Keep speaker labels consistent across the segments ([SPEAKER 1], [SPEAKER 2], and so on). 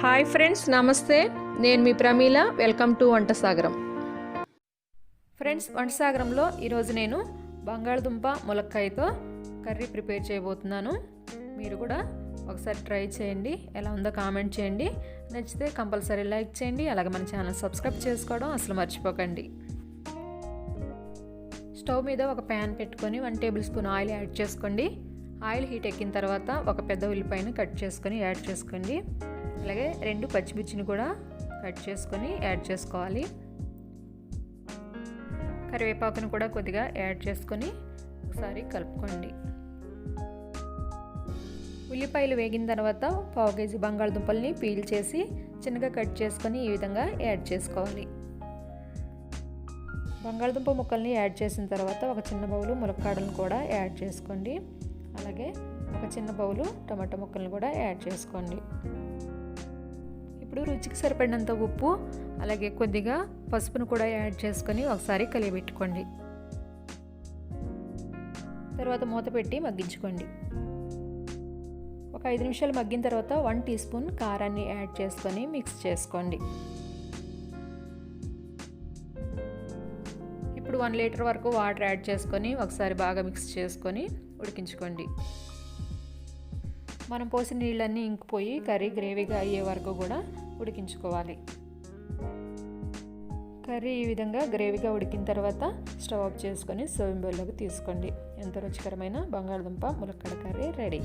[SPEAKER 1] Hi friends, నమస్తే. నేను మీ Pramila. Welcome to వంట సాగరం. ఫ్రెండ్స్, వంట సాగరంలో ఈరోజు నేను బంగాళదుంప ములక్కాయతో కర్రీ ప్రిపేర్ చేయబోతున్నాను. మీరు కూడా ఒకసారి ట్రై చేయండి. ఎలా ఉందో కామెంట్ చేయండి. నచ్చితే కంపల్సరీ లైక్ చేయండి. అలాగే మన ఛానల్ సబ్స్క్రైబ్ చేసుకోవడం అసలు మర్చిపోకండి. స్టవ్ మీద ఒక ప్యాన్ పెట్టుకొని 1 టేబుల్ స్పూన్ ఆయిల్ యాడ్ చేసుకోండి. ఆయిల్ హీట్ ఎక్కిన తర్వాత ఒక పెద్ద ఉల్లిపాయను కట్ చేసుకొని యాడ్ చేసుకోండి. అలాగే 2 పచ్చిమిర్చిని కూడా కట్ చేసుకొని యాడ్ చేసుకోవాలి. కరివేపాకును కూడా కొద్దిగా యాడ్ చేసుకొని ఒకసారి కలుపుకోండి. ఉల్లిపాయలు వేగిన తర్వాత 1/2 కేజీ బంగాళదుంపల్ని పీల్ చేసి చిన్నగా కట్ చేసుకొని ఈ విధంగా యాడ్ చేసుకోవాలి. బంగాళదుంప ముక్కల్ని యాడ్ చేసిన తర్వాత ఒక చిన్న బౌలు ములక్కాడలను కూడా యాడ్ చేసుకోండి. అలాగే ఒక చిన్న బౌలు టమాటా ముక్కలను కూడా యాడ్ చేసుకోండి. ఇప్పుడు రుచికి సరిపడినంత ఉప్పు అలాగే కొద్దిగా పసుపును కూడా యాడ్ చేసుకొని ఒకసారి కలియబెట్టుకోండి. తర్వాత మూత పెట్టి మగ్గించుకోండి. ఒక 5 నిమిషాలు మగ్గిన తర్వాత 1 టీ స్పూన్ కారాన్ని యాడ్ చేసుకొని మిక్స్ చేసుకోండి. ఇప్పుడు 1 లీటర్ వరకు వాటర్ యాడ్ చేసుకొని ఒకసారి బాగా మిక్స్ చేసుకొని ఉడికించుకోండి. మనం పోసిన నీళ్ళన్నీ ఇంకిపోయి కర్రీ గ్రేవీగా అయ్యే వరకు కూడా ఉడికించుకోవాలి. కర్రీ ఈ విధంగా గ్రేవీగా ఉడికిన తర్వాత స్టవ్ ఆఫ్ చేసుకొని సర్వింగ్ బౌల్లోకి తీసుకోండి. ఎంతో రుచికరమైన బంగాళదుంప ములక్కాడ కర్రీ రెడీ.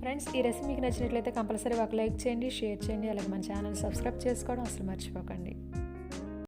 [SPEAKER 1] ఫ్రెండ్స్, ఈ రెసిపీ మీకు నచ్చినట్లయితే కంపల్సరీ ఒక లైక్ చేయండి, షేర్ చేయండి. అలాగే మన ఛానల్ సబ్స్క్రైబ్ చేసుకోవడం అసలు మర్చిపోకండి.